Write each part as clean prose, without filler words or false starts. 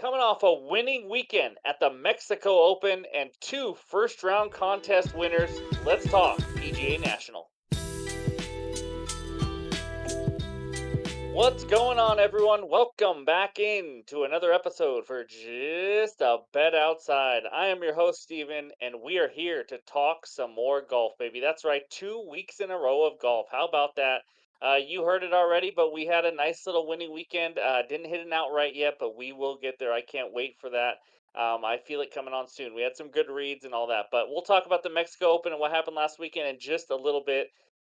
Coming off a winning weekend at the Mexico Open and two first round contest winners, let's talk PGA National. What's going on, everyone? Welcome back in to another episode for Just a Bet Outside. I am your host, Steven, and we are here to talk some more golf, baby. That's right, 2 weeks in a row of golf. How about that? You heard it already, but we had a nice little winning weekend. Didn't hit an outright yet, but we will get there. I can't wait for that. I feel it coming on soon. We had some good reads and all that, but we'll talk about the Mexico Open and what happened last weekend in just a little bit.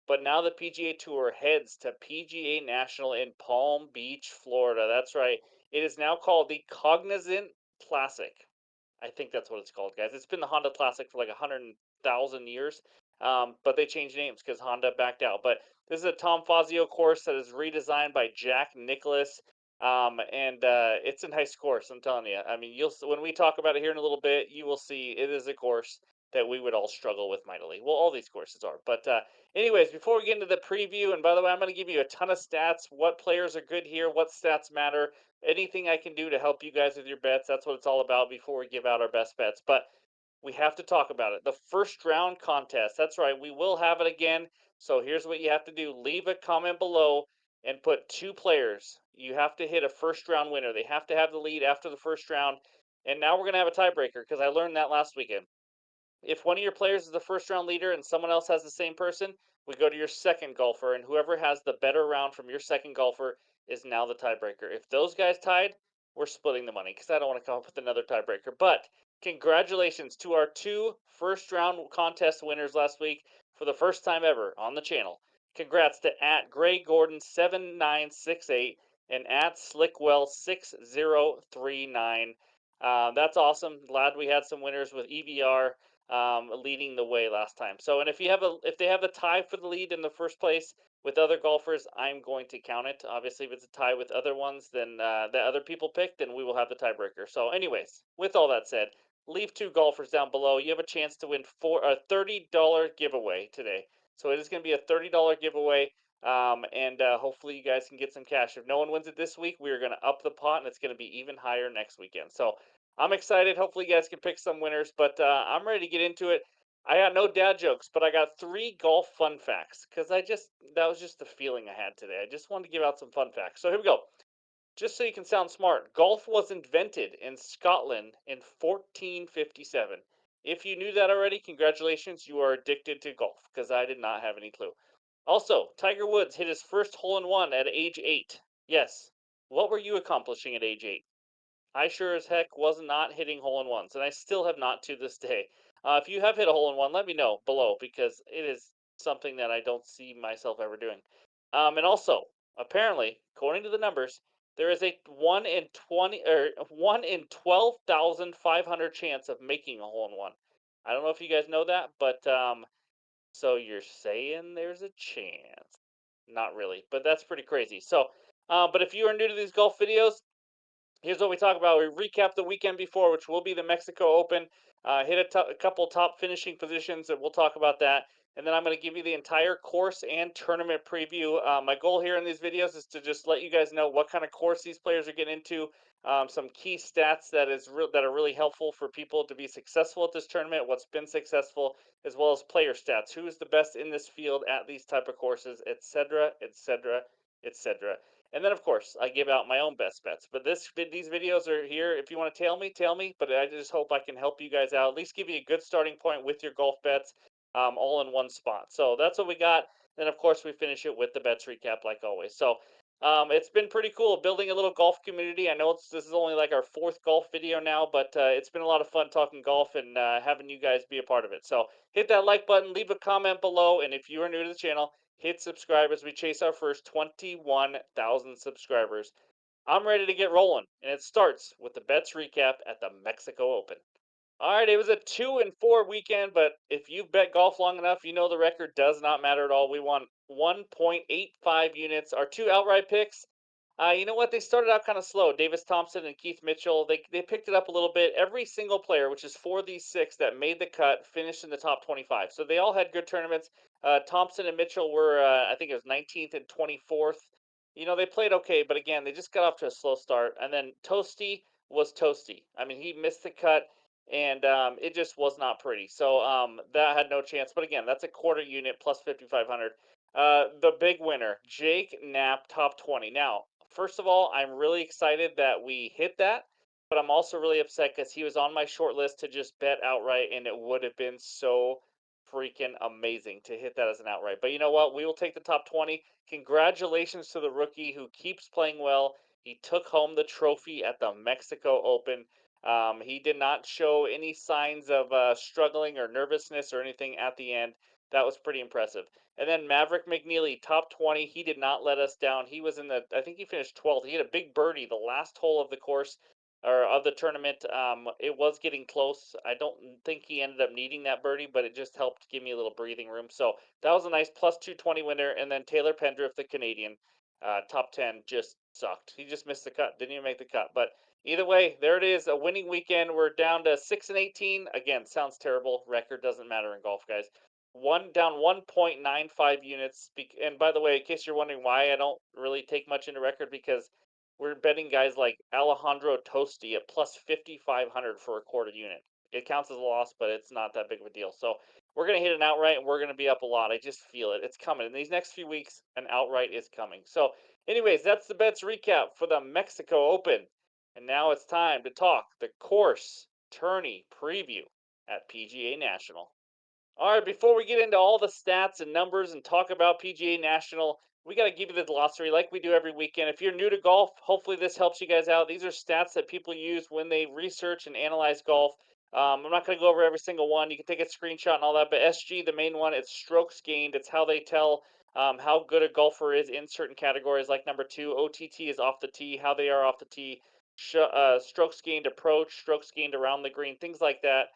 But now the PGA Tour heads to PGA National in Palm Beach, Florida. That's right. It is now called the Cognizant Classic. I think that's what it's called, guys. It's been the Honda Classic for like 100,000 years, but they changed names because Honda backed out. But this is a Tom Fazio course that is redesigned by Jack Nicklaus, and it's a nice course. I'm telling you. I mean, when we talk about it here in a little bit, you will see it is a course that we would all struggle with mightily. Well, all these courses are, but anyways, before we get into the preview, and by the way, I'm going to give you a ton of stats, what players are good here, what stats matter, anything I can do to help you guys with your bets. That's what it's all about before we give out our best bets. But we have to talk about it. The first round contest. That's right. We will have it again. So here's what you have to do. Leave a comment below and put two players. You have to hit a first round winner. They have to have the lead after the first round. And now we're going to have a tiebreaker because I learned that last weekend. If one of your players is the first round leader and someone else has the same person, we go to your second golfer, and whoever has the better round from your second golfer is now the tiebreaker. If those guys tied, we're splitting the money because I don't want to come up with another tiebreaker. But congratulations to our two first round contest winners last week for the first time ever on the channel. Congrats to at Gray Gordon 7968 and at Slickwell 6039. That's awesome. Glad we had some winners with EVR leading the way last time. So, and if they have a tie for the lead in the first place with other golfers, I'm going to count it. Obviously, if it's a tie with other ones, then that other people pick, then we will have the tiebreaker. So, anyways, with all that said, leave two golfers down below. You have a chance to win a $30 giveaway today. So it is going to be a $30 giveaway. And hopefully you guys can get some cash. If no one wins it this week, we are going to up the pot, and it's going to be even higher next weekend. So I'm excited. Hopefully, you guys can pick some winners, but I'm ready to get into it. I got no dad jokes, but I got three golf fun facts because that was just the feeling I had today. I just wanted to give out some fun facts. So here we go. Just so you can sound smart, golf was invented in Scotland in 1457. If you knew that already, congratulations, you are addicted to golf because I did not have any clue. Also, Tiger Woods hit his first hole in one at age 8. Yes. What were you accomplishing at age 8? I sure as heck was not hitting hole in ones, and I still have not to this day. If you have hit a hole in one, let me know below because it is something that I don't see myself ever doing. And also, apparently, according to the numbers, there is a 1 in 20 or 1 in 12,500 chance of making a hole in one. I don't know if you guys know that, but so you're saying there's a chance? Not really, but that's pretty crazy. So, but if you are new to these golf videos, here's what we talk about. We recap the weekend before, which will be the Mexico Open. Hit a couple top finishing positions, and we'll talk about that. And then I'm going to give you the entire course and tournament preview. My goal here in these videos is to just let you guys know what kind of course these players are getting into, some key stats that are really helpful for people to be successful at this tournament, what's been successful, as well as player stats, who is the best in this field at these type of courses, etc., etc., etc. And then, of course, I give out my own best bets. But these videos are here. If you want to tail me. But I just hope I can help you guys out. At least give you a good starting point with your golf bets, all in one spot. So that's what we got. Then, of course, we finish it with the bets recap, like always. So it's been pretty cool building a little golf community. I know this is only like our fourth golf video now, but it's been a lot of fun talking golf and having you guys be a part of it. So hit that like button, leave a comment below, and if you are new to the channel, hit subscribe as we chase our first 21,000 subscribers. I'm ready to get rolling, and it starts with the bets recap at the Mexico Open. All right, it was a 2-4 weekend, but if you've bet golf long enough, you know the record does not matter at all. We won 1.85 units. Our two outright picks, you know what? They started out kind of slow. Davis Thompson and Keith Mitchell, they picked it up a little bit. Every single player, which is four of these six that made the cut, finished in the top 25. So they all had good tournaments. Thompson and Mitchell were, I think it was 19th and 24th. You know, they played okay, but again, they just got off to a slow start. And then Toasty was toasty. I mean, he missed the cut, and it just was not pretty. So that had no chance. But again, that's a quarter unit plus 5,500. The big winner, Jake Knapp, top 20. Now, first of all, I'm really excited that we hit that, but I'm also really upset because he was on my short list to just bet outright, and it would have been so freaking amazing to hit that as an outright. But you know what? We will take the top 20. Congratulations to the rookie who keeps playing well. He took home the trophy at the Mexico Open. He did not show any signs of struggling or nervousness or anything at the end. That was pretty impressive. And then Maverick McNeely, top 20. He did not let us down. He was in the, I think he finished 12th. He had a big birdie the last hole of the course or of the tournament. It was getting close. I don't think he ended up needing that birdie, but it just helped give me a little breathing room. So that was a nice plus 220 winner. And then Taylor Pendriff, the Canadian, top 10, just sucked. He just missed the cut, didn't even make the cut. But either way, there it is, a winning weekend. We're down to 6 and 18. Again, sounds terrible. Record doesn't matter in golf, guys. One down 1.95 units. And by the way, in case you're wondering why I don't really take much into record, because we're betting guys like Alejandro Tosti at plus 5,500 for a quarter unit. It counts as a loss, but it's not that big of a deal. So we're going to hit an outright and we're going to be up a lot. I just feel it. It's coming. In these next few weeks, an outright is coming. So, anyways, that's the bets recap for the Mexico Open. And now it's time to talk the course tourney preview at PGA National. All right, before we get into all the stats and numbers and talk about PGA National, we got to give you the glossary like we do every weekend. If you're new to golf, hopefully this helps you guys out. These are stats that people use when they research and analyze golf. I'm not going to go over every single one. You can take a screenshot and all that, but SG, the main one, it's strokes gained. It's how they tell how good a golfer is in certain categories, like number two. OTT is off the tee, how they are off the tee. Strokes gained approach, strokes gained around the green, things like that.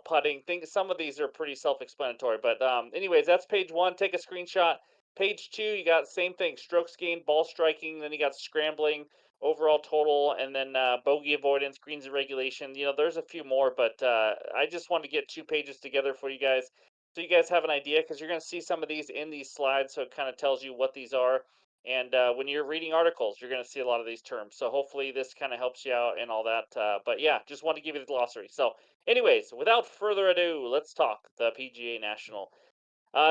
Putting things. Some of these are pretty self-explanatory, but anyways, that's page one. Take a screenshot. Page two, you got same thing: strokes gained, ball striking. Then you got scrambling, overall total, and then bogey avoidance, greens and regulation. There's a few more, but I just wanted to get 2 pages together for you guys, so you guys have an idea, because you're going to see some of these in these slides, so it kind of tells you what these are. And when you're reading articles, you're going to see a lot of these terms. So hopefully this kind of helps you out and all that. But yeah, just want to give you the glossary. So anyways, without further ado, let's talk the PGA National.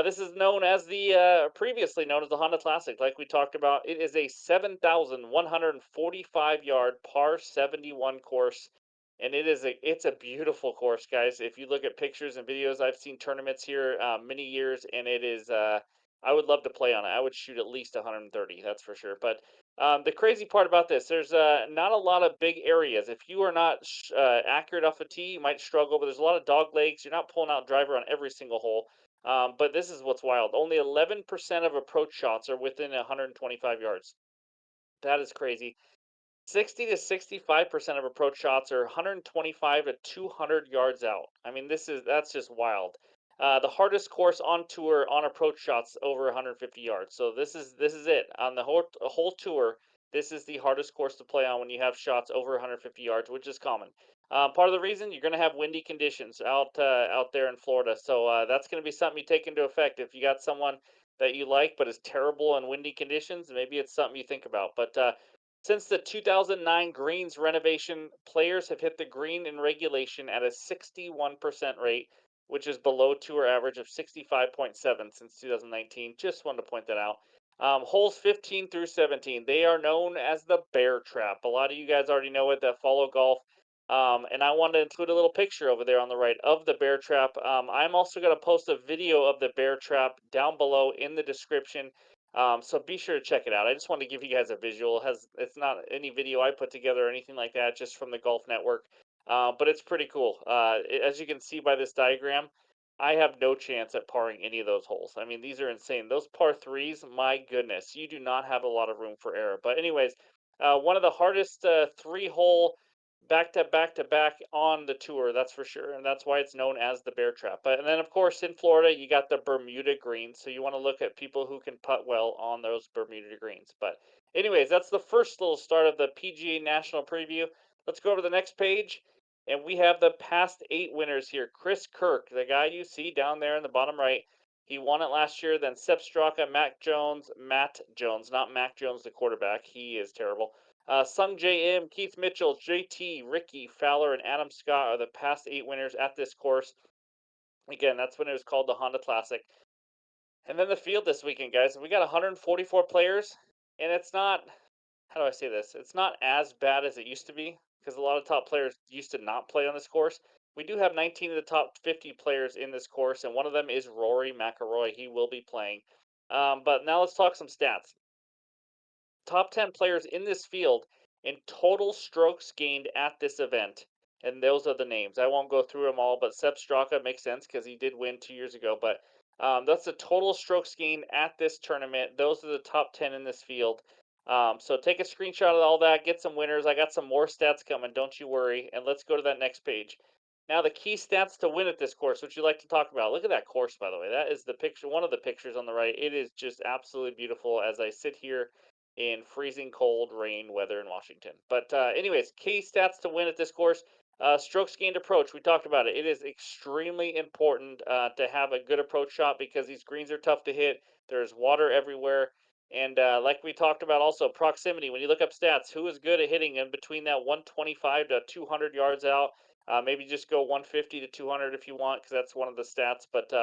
This is known as the previously known as the Honda Classic, like we talked about. It is a 7,145 yard par 71 course, and it's a beautiful course, guys. If you look at pictures and videos, I've seen tournaments here many years, and it is. I would love to play on it. I would shoot at least 130, that's for sure. But the crazy part about this, there's not a lot of big areas. If you are not accurate off the tee, you might struggle. But there's a lot of dog legs. You're not pulling out driver on every single hole. But this is what's wild. Only 11% of approach shots are within 125 yards. That is crazy. 60 to 65% of approach shots are 125 to 200 yards out. I mean, that's just wild. The hardest course on tour on approach shots over 150 yards. So this is it on the whole tour. This is the hardest course to play on when you have shots over 150 yards, which is common. Part of the reason you're going to have windy conditions out there in Florida, so that's going to be something you take into effect. If you got someone that you like but is terrible in windy conditions, maybe it's something you think about. But since the 2009 greens renovation, players have hit the green in regulation at a 61% rate, which is below tour average of 65.7 since 2019. Just wanted to point that out. Holes 15 through 17, they are known as the bear trap. A lot of you guys already know it that follow golf. And I wanted to include a little picture over there on the right of the bear trap. I'm also going to post a video of the bear trap down below in the description. So be sure to check it out. I just want to give you guys a visual. It's not any video I put together or anything like that, just from the Golf Network. But it's pretty cool. As you can see by this diagram, I have no chance at parring any of those holes. I mean, these are insane. Those par threes, my goodness, you do not have a lot of room for error. But anyways, one of the hardest three-hole back on the tour, that's for sure, and that's why it's known as the bear trap. But and then of course in Florida you got the Bermuda greens, so you want to look at people who can putt well on those Bermuda greens. But anyways, that's the first little start of the PGA National preview. Let's go over to the next page, and we have the past 8 winners here. Chris Kirk, the guy you see down there in the bottom right, he won it last year. Then Sepp Straka, Matt Jones, not Mac Jones the quarterback, he is terrible. Sung J M, Keith Mitchell, JT, Ricky, Fowler, and Adam Scott are the past 8 winners at this course. Again, that's when it was called the Honda Classic. And then the field this weekend, guys. We got 144 players, and it's not, how do I say this? It's not as bad as it used to be because a lot of top players used to not play on this course. We do have 19 of the top 50 players in this course, and one of them is Rory McIlroy. He will be playing. But now let's talk some stats. Top 10 players in this field in total strokes gained at this event. And those are the names. I won't go through them all, but Sepp Straka makes sense because he did win 2 years ago. But that's the total strokes gained at this tournament. Those are the top 10 in this field. So take a screenshot of all that, get some winners. I got some more stats coming, don't you worry. And let's go to that next page. Now, the key stats to win at this course, which you like to talk about. Look at that course, by the way. That is the picture, one of the pictures on the right. It is just absolutely beautiful as I sit here in freezing cold rain weather in Washington. But anyways, key stats to win at this course. Strokes gained approach. We talked about it. It is extremely important to have a good approach shot because these greens are tough to hit. There's water everywhere. And like we talked about, also proximity. When you look up stats, who is good at hitting in between that 125 to 200 yards out? Maybe just go 150 to 200 if you want, because that's one of the stats. But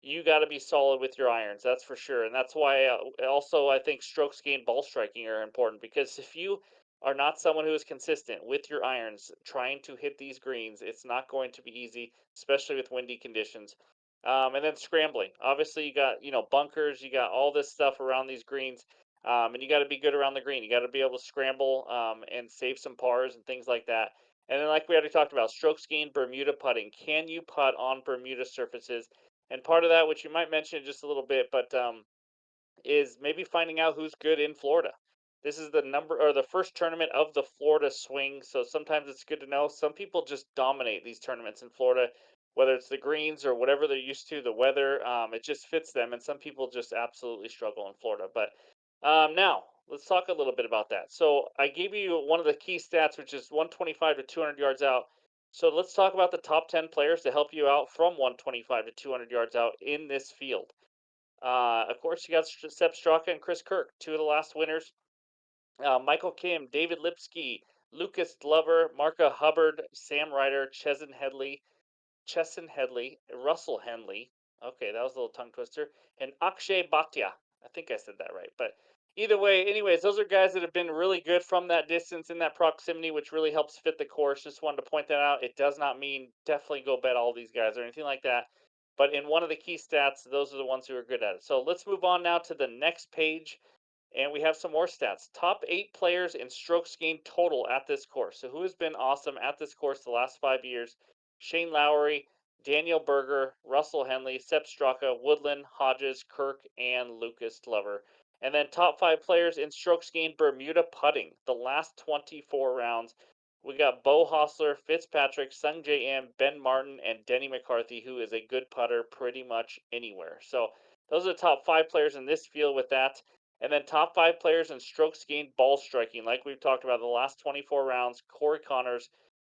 you got to be solid with your irons, that's for sure. And that's why also I think strokes gained ball striking are important because if you are not someone who is consistent with your irons trying to hit these greens, it's not going to be easy, especially with windy conditions. And then scrambling. Obviously, you got bunkers, you got all this stuff around these greens, and you got to be good around the green. You got to be able to scramble and save some pars and things like that. And then, like we already talked about, strokes gained Bermuda putting. Can you putt on Bermuda surfaces? And part of that, which you might mention just a little bit, but is maybe finding out who's good in Florida. This is the number or the first tournament of the Florida swing, so sometimes it's good to know. Some people just dominate these tournaments in Florida, whether it's the greens or whatever they're used to, the weather. It just fits them, and some people just absolutely struggle in Florida. But now let's talk a little bit about that. So I gave you one of the key stats, which is 125 to 200 yards out. So let's talk about the top 10 players to help you out from 125 to 200 yards out in this field. Of course, you got Sepp Straka and Chris Kirk, two of the last winners. Michael Kim, David Lipsky, Lucas Glover, Marka Hubbard, Sam Ryder, Chesson Headley, Russell Henley. Okay, that was a little tongue twister. And Akshay Bhatia. I think I said that right. But either way, anyways, those are guys that have been really good from that distance in that proximity, which really helps fit the course. Just wanted to point that out. It does not mean definitely go bet all these guys or anything like that. But in one of the key stats, those are the ones who are good at it. So let's move on now to the next page. And we have some more stats. Top 8 players in strokes gained total at this course. So who has been awesome at this course the last 5 years? Shane Lowry, Daniel Berger, Russell Henley, Sepp Straka, Woodland, Hodges, Kirk, and Lucas Glover. And then top 5 players in strokes gained Bermuda putting the last 24 rounds. We got Bo Hostler, Fitzpatrick, Sung J M, Ben Martin, and Denny McCarthy, who is a good putter pretty much anywhere. So those are the top 5 players in this field with that. And then top 5 players in strokes gained ball striking, like we've talked about the last 24 rounds: Corey Connors,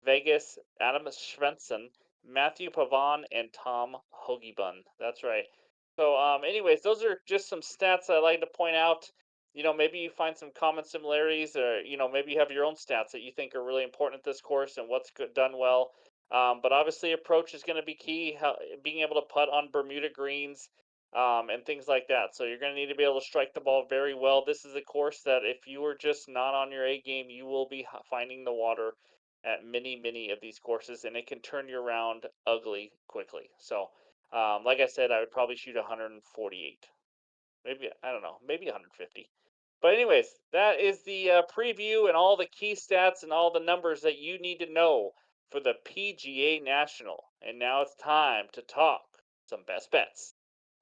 Vegas, Adam Svensson, Matthew Pavon, and Tom Hoagiebun. That's right. So, anyways, those are just some stats I like to point out. Maybe you find some common similarities, or maybe you have your own stats that you think are really important at this course and what's good, done well. But obviously, approach is going to be key. Being able to putt on Bermuda greens, and things like that. So you're going to need to be able to strike the ball very well. This is a course that if you are just not on your A game, you will be finding the water at many of these courses, and it can turn you around ugly quickly. So, like I said, I would probably shoot 148, maybe I don't know, maybe 150. But anyways, that is the preview and all the key stats and all the numbers that you need to know for the PGA National. And now it's time to talk some best bets.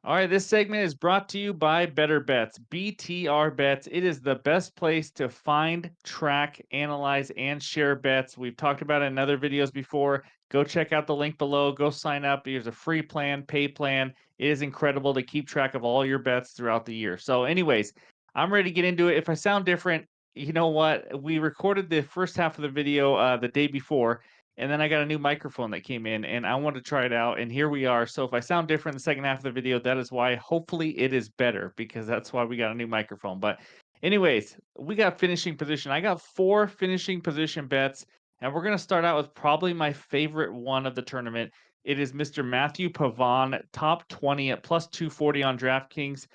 All right, this segment is brought to you by Better Bets, BTR Bets. It is the best place to find, track, analyze, and share bets. We've talked about it in other videos before. Go check out the link below. Go sign up. There's a free plan, pay plan. It is incredible to keep track of all your bets throughout the year. So, anyways, I'm ready to get into it. If I sound different, you know what? We recorded the first half of the video the day before, and then I got a new microphone that came in and I wanted to try it out. And here we are. So if I sound different in the second half of the video, that is why. Hopefully it is better because that's why we got a new microphone. But Anyways, we got finishing position. I got 4 finishing position bets, and we're gonna start out with probably my favorite one of the tournament. It is Mr. Matthew Pavon, top 20 at plus 240 on DraftKings.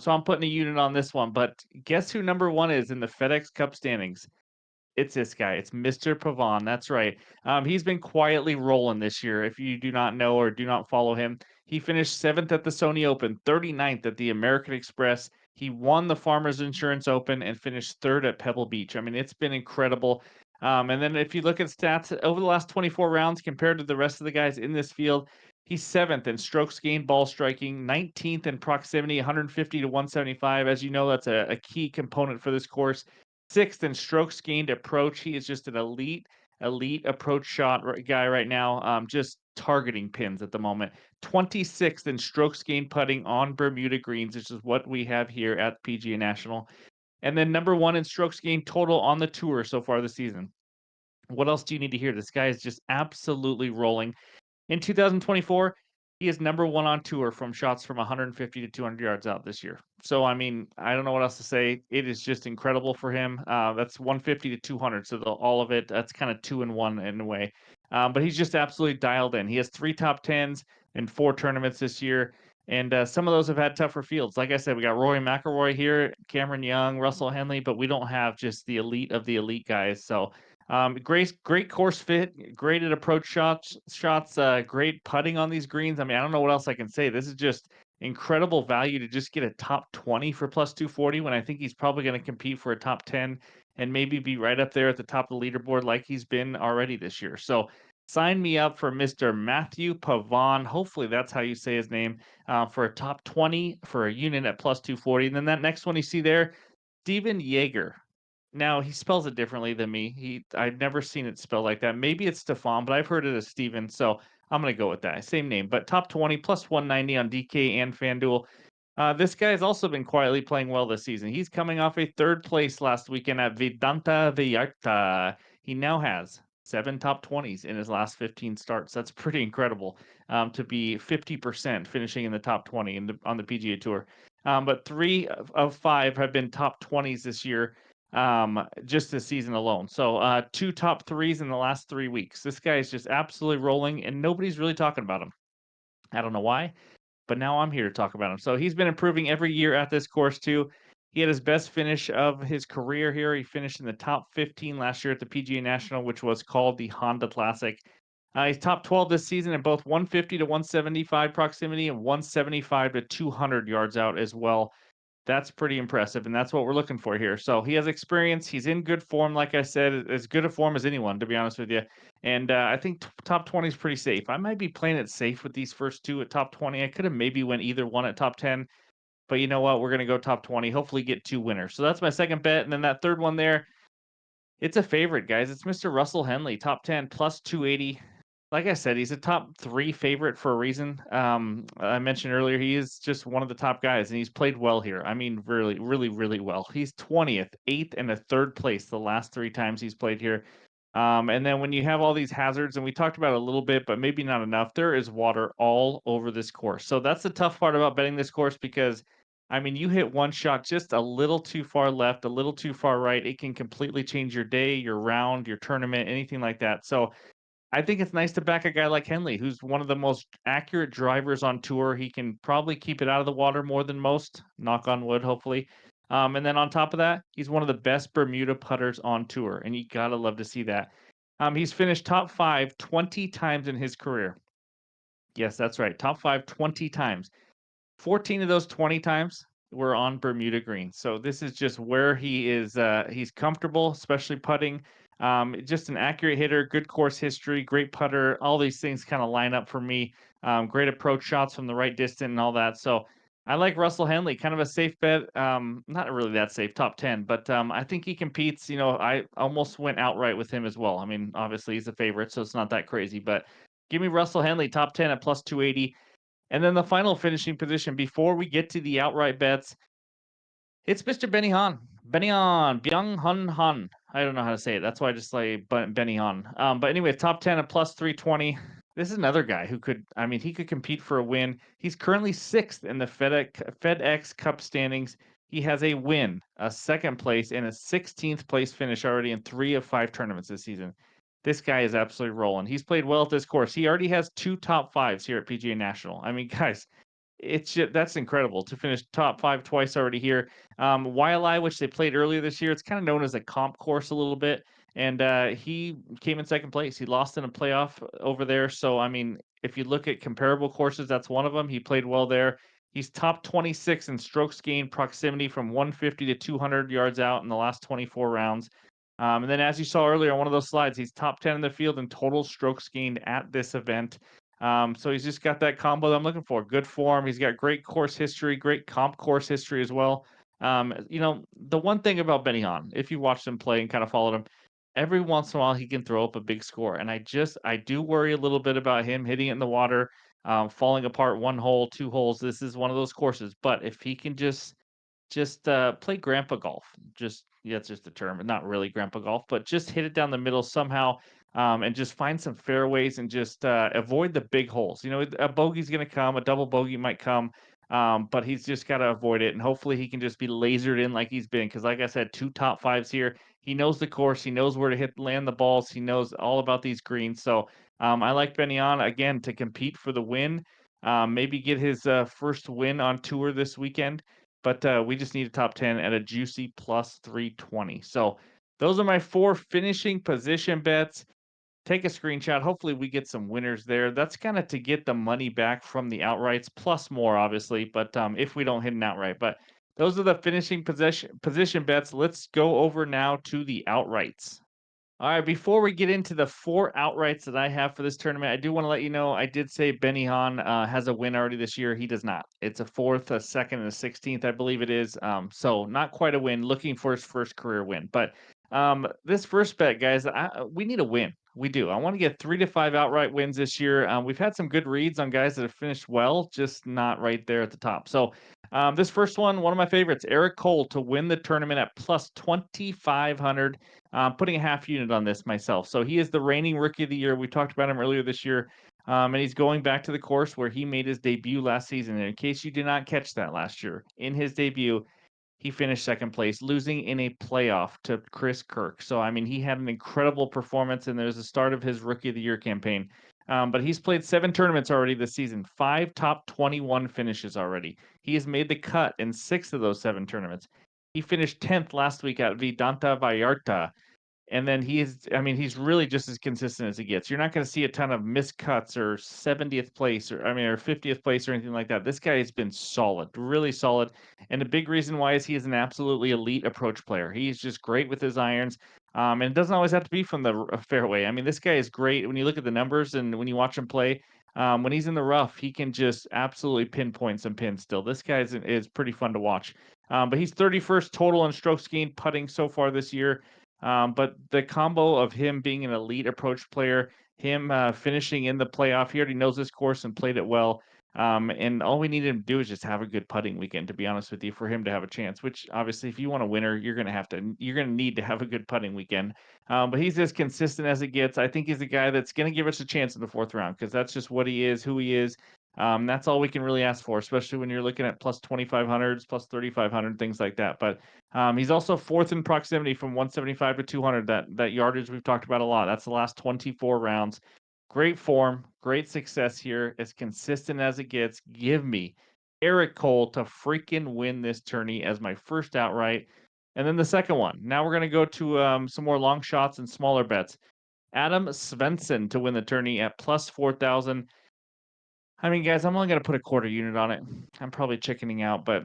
So I'm putting a unit on this one, but guess who number 1 is in the FedEx Cup standings? It's this guy. It's Mr. Pavon. That's right. He's been quietly rolling this year. If you do not know or do not follow him, he finished 7th at the Sony Open, 39th at the American Express. He won the Farmers Insurance Open and finished 3rd at Pebble Beach. I mean, it's been incredible. And then if you look at stats over the last 24 rounds compared to the rest of the guys in this field, he's 7th in strokes gained ball striking, 19th in proximity, 150 to 175. As you know, that's a key component for this course. 6th in strokes gained approach. He is just an elite approach shot guy right now, just targeting pins at the moment. 26th in strokes gained putting on Bermuda greens, which is what we have here at PGA National. And then number 1 in strokes gained total on the tour so far this season. What else do you need to hear? This guy is just absolutely rolling. In 2024, he is number 1 on tour from shots from 150 to 200 yards out this year. So, I mean, I don't know what else to say. It is just incredible for him. That's 150 to 200, so all of it, that's kind of 2 and 1 in a way. But he's just absolutely dialed in. He has 3 top 10s in 4 tournaments this year, and some of those have had tougher fields. Like I said, we got Rory McIlroy here, Cameron Young, Russell Henley, but we don't have just the elite of the elite guys. So, great course fit, great at approach shots, great putting on these greens. I mean, I don't know what else I can say. This is just incredible value to just get a top 20 for plus 240 when I think he's probably going to compete for a top 10 and maybe be right up there at the top of the leaderboard like he's been already this year. So sign me up for Mr. Matthew Pavon. Hopefully that's how you say his name, for a top 20 for a unit at plus 240. And then that next one you see there, Steven Yeager. Now, he spells it differently than me. I've never seen it spelled like that. Maybe it's Stefan, but I've heard it as Steven, so I'm gonna go with that. Same name, but top 20 plus 190 on DK and FanDuel. This guy has also been quietly playing well this season. He's coming off a 3rd place last weekend at Vedanta Vallarta. He now has 7 top 20s in his last 15 starts. That's pretty incredible, to be 50% finishing in the top 20 on the PGA Tour. But 3 of 5 have been top 20s this year, just this season alone. So, 2 top 3s in the last 3 weeks. This guy is just absolutely rolling, and nobody's really talking about him. I don't know why, but now I'm here to talk about him. So he's been improving every year at this course too. He had his best finish of his career here. He finished in the top 15 last year at the PGA National, which was called the Honda Classic. He's top 12 this season in both 150 to 175 proximity and 175 to 200 yards out as well. That's pretty impressive, and that's what we're looking for here. So he has experience. He's in good form, like I said, as good a form as anyone, to be honest with you. And I think top 20 is pretty safe. I might be playing it safe with these first 2 at top 20. I could have maybe went either one at top 10, but you know what? We're gonna go top 20. Hopefully, get 2 winners. So that's my second bet, and then that third one there, it's a favorite, guys. It's Mr. Russell Henley, top 10 plus 280. Like I said, he's a top 3 favorite for a reason. I mentioned earlier, he is just one of the top guys, and he's played well here. I mean, really, really, really well. He's 20th, 8th, and a 3rd place the last 3 times he's played here. And then when you have all these hazards, and we talked about it a little bit, but maybe not enough, there is water all over this course. So that's the tough part about betting this course because, I mean, you hit one shot just a little too far left, a little too far right. It can completely change your day, your round, your tournament, anything like that. So I think it's nice to back a guy like Henley, who's one of the most accurate drivers on tour. He can probably keep it out of the water more than most, knock on wood, hopefully. And then on top of that, he's one of the best Bermuda putters on tour, and you gotta love to see that. He's finished top 5 20 times in his career. Yes, that's right, top 5 20 times. 14 of those 20 times were on Bermuda green. So this is just where he is, he's comfortable, especially putting. Just an accurate hitter, good course history, great putter. All these things kind of line up for me. Great approach shots from the right distance and all that. So I like Russell Henley, kind of a safe bet. Not really that safe, top 10, but I think he competes. You know, I almost went outright with him as well. I mean, obviously he's a favorite, so it's not that crazy, but give me Russell Henley, top 10 at plus 280. And then the final finishing position before we get to the outright bets, it's Mr. Benny Han. Benny Han, Byung Hun Han. I don't know how to say it. That's why I just say Benny Han. But anyway, top 10 at plus 320. This is another guy who could, I mean, he could compete for a win. He's currently 6th in the FedEx Cup standings. He has a win, a second place, and a 16th place finish already in 3 of 5 tournaments this season. This guy is absolutely rolling. He's played well at this course. He already has 2 top 5s here at PGA National. I mean, guys, that's incredible to finish top 5 twice already here. Waialae, which they played earlier this year, it's kinda known as a comp course a little bit, and, he came in 2nd place. He lost in a playoff over there, so, I mean, if you look at comparable courses, that's one of them. He played well there. He's top 26 in strokes gained proximity from 150 to 200 yards out in the last 24 rounds. And then as you saw earlier on one of those slides, he's top 10 in the field in total strokes gained at this event. So he's just got that combo that I'm looking for. Good form. He's got great course history, great comp course history as well. The one thing about Benny Hahn, if you watched him play and kind of followed him, every once in a while he can throw up a big score. And I do worry a little bit about him hitting it in the water, falling apart one hole, two holes. This is one of those courses. But if he can just play grandpa golf. Just yeah, it's just a term, not really grandpa golf, but just hit it down the middle somehow, and just find some fairways and just avoid the big holes. You know, a bogey's going to come, a double bogey might come, but he's just got to avoid it. And hopefully he can just be lasered in like he's been. Because like I said, 2 top 5s here. He knows the course. He knows where to land the balls. He knows all about these greens. So I like Benny on again to compete for the win. Maybe get his first win on tour this weekend, but we just need a top 10 at a juicy plus 320. So those are my 4 finishing position bets. Take a screenshot. Hopefully, we get some winners there. That's kind of to get the money back from the outrights, plus more, obviously. But if we don't hit an outright, but those are the finishing position bets. Let's go over now to the outrights. All right, before we get into the 4 outrights that I have for this tournament, I do wanna let you know I did say Benny Hahn, has a win already this year. He does not. It's a 4th, a 2nd, and a 16th, I believe it is. So not quite a win, looking for his first career win. But, this first bet, guys, we need a win. We do. I wanna get 3 to 5 outright wins this year. We've had some good reads on guys that have finished well, just not right there at the top. So, this first one of my favorites, Eric Cole to win the tournament at plus 2,500. Putting a half unit on this myself. So he is the reigning rookie of the year. We talked about him earlier this year. And he's going back to the course where he made his debut last season. And in case you did not catch that last year, in his debut, he finished second place, losing in a playoff to Chris Kirk. So, I mean, he had an incredible performance, and there's the start of his Rookie of the Year campaign. But he's played 7 tournaments already this season, 5 top 21 finishes already. He has made the cut in 6 of those 7 tournaments. He finished 10th last week at Vidanta Vallarta, and then I mean, he's really just as consistent as he gets. You're not gonna see a ton of miscuts or 70th place or 50th place or anything like that. This guy has been solid, really solid. And the big reason why is he is an absolutely elite approach player. He's just great with his irons. And it doesn't always have to be from the fairway. I mean, this guy is great when you look at the numbers and when you watch him play. When he's in the rough, he can just absolutely pinpoint some pins still. This guy is pretty fun to watch. But he's 31st total in strokes gained putting so far this year. But the combo of him being an elite approach player, him finishing in the playoff, he already knows this course and played it well. And all we need him to do is just have a good putting weekend, to be honest with you, for him to have a chance. Which obviously, if you want a winner, you're gonna need to have a good putting weekend. But he's as consistent as it gets. I think he's a guy that's gonna give us a chance in the fourth round because that's just what he is, who he is. That's all we can really ask for, especially when you're looking at plus 2,500s, plus 3,500, things like that. But he's also 4th in proximity from 175 to 200. That yardage we've talked about a lot. That's the last 24 rounds. Great form, great success here, as consistent as it gets. Give me Eric Cole to freaking win this tourney as my first outright. And then the second one. Now we're gonna go to some more long shots and smaller bets. Adam Svensson to win the tourney at plus 4,000. I mean, guys, I'm only gonna put a quarter unit on it. I'm probably chickening out, but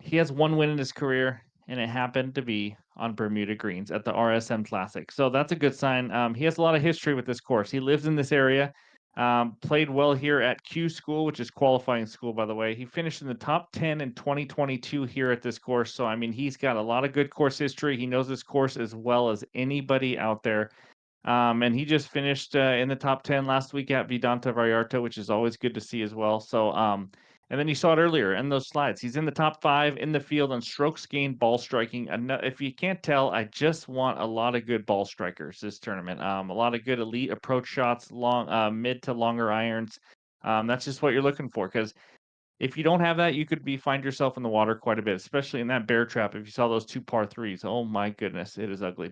he has 1 win in his career, and it happened to be on Bermuda greens at the RSM Classic. So that's a good sign. He has a lot of history with this course. He lives in this area, played well here at Q School, which is qualifying school, by the way. He finished in the top 10 in 2022 here at this course. So, I mean, he's got a lot of good course history. He knows this course as well as anybody out there. And he just finished in the top 10 last week at Vidanta Vallarta, which is always good to see as well. So, and then you saw it earlier in those slides. He's in the top 5 in the field on strokes gained, ball striking. If you can't tell, I just want a lot of good ball strikers this tournament. A lot of good elite approach shots, long, mid to longer irons. That's just what you're looking for because If you don't have that, you could find yourself in the water quite a bit, especially in that bear trap. If you saw those 2 par 3s, oh my goodness, it is ugly.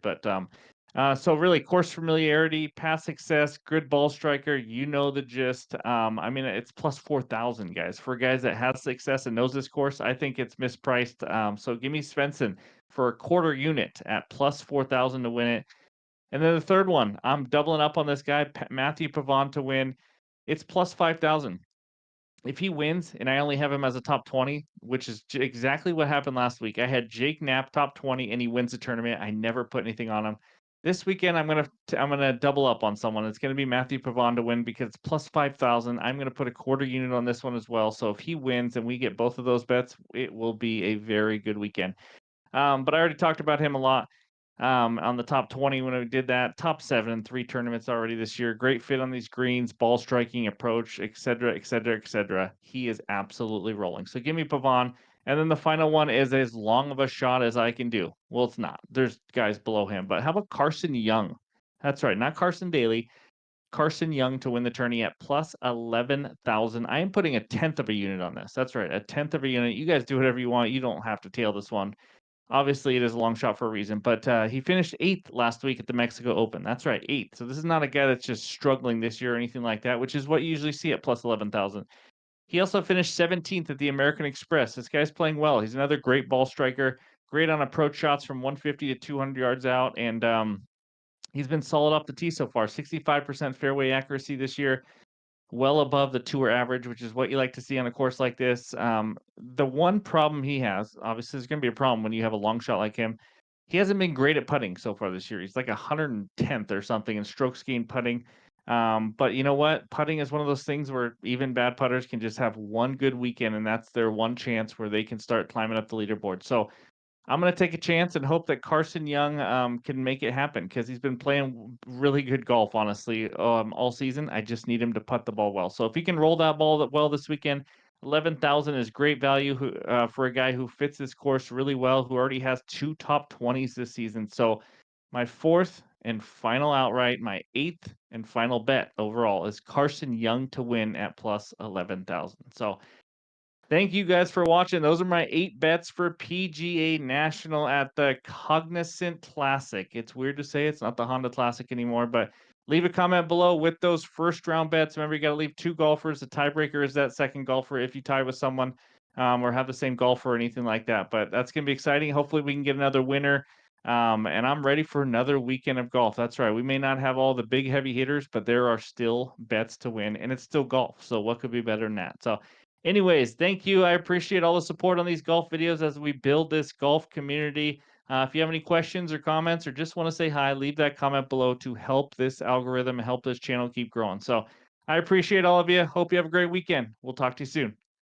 So really course familiarity, past success, good ball striker, you know the gist. I mean, it's plus 4,000, guys. For guys that has success and knows this course, I think it's mispriced. So give me Svensson for a quarter unit at plus 4,000 to win it. And then the third one, I'm doubling up on this guy, Matthew Pavon to win. It's plus 5,000. If he wins and I only have him as a top 20, which is exactly what happened last week. I had Jake Knapp top 20 and he wins the tournament. I never put anything on him. This weekend I'm gonna double up on someone. It's gonna be Matthew Pavon to win because it's plus 5,000. I'm gonna put a quarter unit on this one as well. So if he wins and we get both of those bets, it will be a very good weekend. But I already talked about him a lot on the top 20 when I did that. Top 7 in 3 tournaments already this year. Great fit on these greens, ball striking, approach, etc., etc., etc. He is absolutely rolling. So give me Pavon. And then the final one is as long of a shot as I can do. Well, it's not. There's guys below him. But how about Carson Young? That's right, not Carson Daly. Carson Young to win the tourney at plus 11,000. I am putting a tenth of a unit on this. That's right, a tenth of a unit. You guys do whatever you want. You don't have to tail this one. Obviously, it is a long shot for a reason, but he finished 8th last week at the Mexico Open. That's right, 8th. So this is not a guy that's just struggling this year or anything like that, which is what you usually see at plus 11,000. He also finished 17th at the American Express. This guy's playing well. He's another great ball striker, great on approach shots from 150 to 200 yards out, and he's been solid off the tee so far. 65% fairway accuracy this year, well above the tour average, which is what you like to see on a course like this. The one problem he has, obviously, there's going to be a problem when you have a long shot like him. He hasn't been great at putting so far this year. He's like 110th or something in strokes gained putting. But you know what? Putting is one of those things where even bad putters can just have one good weekend, and that's their one chance where they can start climbing up the leaderboard. So I'm gonna take a chance and hope that Carson Young, can make it happen because he's been playing really good golf, honestly, all season. I just need him to putt the ball well. So if he can roll that ball well this weekend, 11,000 is great value for a guy who fits this course really well, who already has 2 top 20s this season. So my 4th and final outright, my 8th and final bet overall is Carson Young to win at plus 11,000. So thank you guys for watching. Those are my 8 bets for PGA National at the Cognizant Classic. It's weird to say it's not the Honda Classic anymore, but leave a comment below with those first round bets. Remember, you got to leave 2 golfers. The tiebreaker is that second golfer if you tie with someone or have the same golfer or anything like that. But that's going to be exciting. Hopefully, we can get another winner. And I'm ready for another weekend of golf. That's right. We may not have all the big heavy hitters, but there are still bets to win, and it's still golf. So, what could be better than that? So, anyways, thank you. I appreciate all the support on these golf videos as we build this golf community. If you have any questions or comments or just want to say hi, leave that comment below to help this algorithm and help this channel keep growing. So I appreciate all of you. Hope you have a great weekend. We'll talk to you soon.